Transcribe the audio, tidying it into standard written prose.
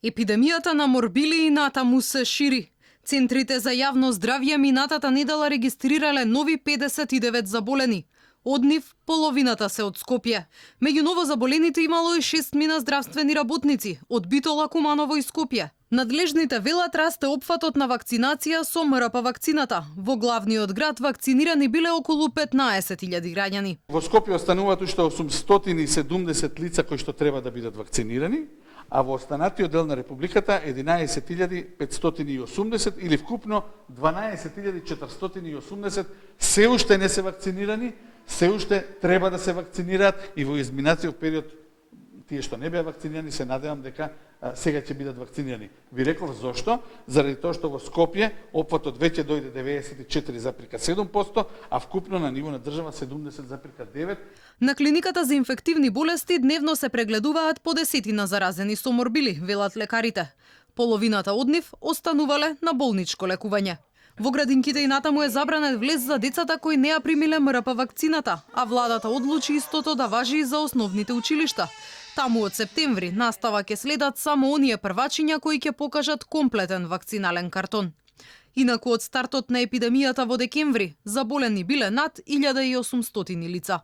Епидемијата на морбили и натаму се шири. Центрите за јавно здравје минатата недела регистрирале нови 59 заболени. Од нив половината се од Скопје. Меѓу новозаболените имало и 6 мина здравствени работници од Битола, Куманово и Скопје. Надлежните велат расте опфатот на вакцинација со МРП вакцината. Во главниот град вакцинирани биле околу 15.000 граѓани. Во Скопје остануваат уште 870 лица кои што треба да бидат вакцинирани, а во останатиот дел на Републиката 11.580 или вкупно 12.480 се уште не се вакцинирани, се уште треба да се вакцинираат и во изминатиот период тие што не беа вакцинирани се надевам дека сега ќе бидат вакцинирани. Ви реков зошто? Заради тоа што во Скопје опфатот веќе дојде 94,7%, а вкупно на ниво на држава 70,9%. На клиниката за инфективни болести дневно се прегледуваат по десетина заразени со морбили, велат лекарите. Половината од нив останувале на болничко лекување. Во градинките и натаму е забранет влез за децата кои не ја примиле МРП вакцината, а владата одлучи истото да важи и за основните училишта. Таму од септември настава ќе следат само оние првачиња кои ќе покажат комплетен вакцинален картон. Инаку од стартот на епидемијата во декември заболени биле над 1800 лица.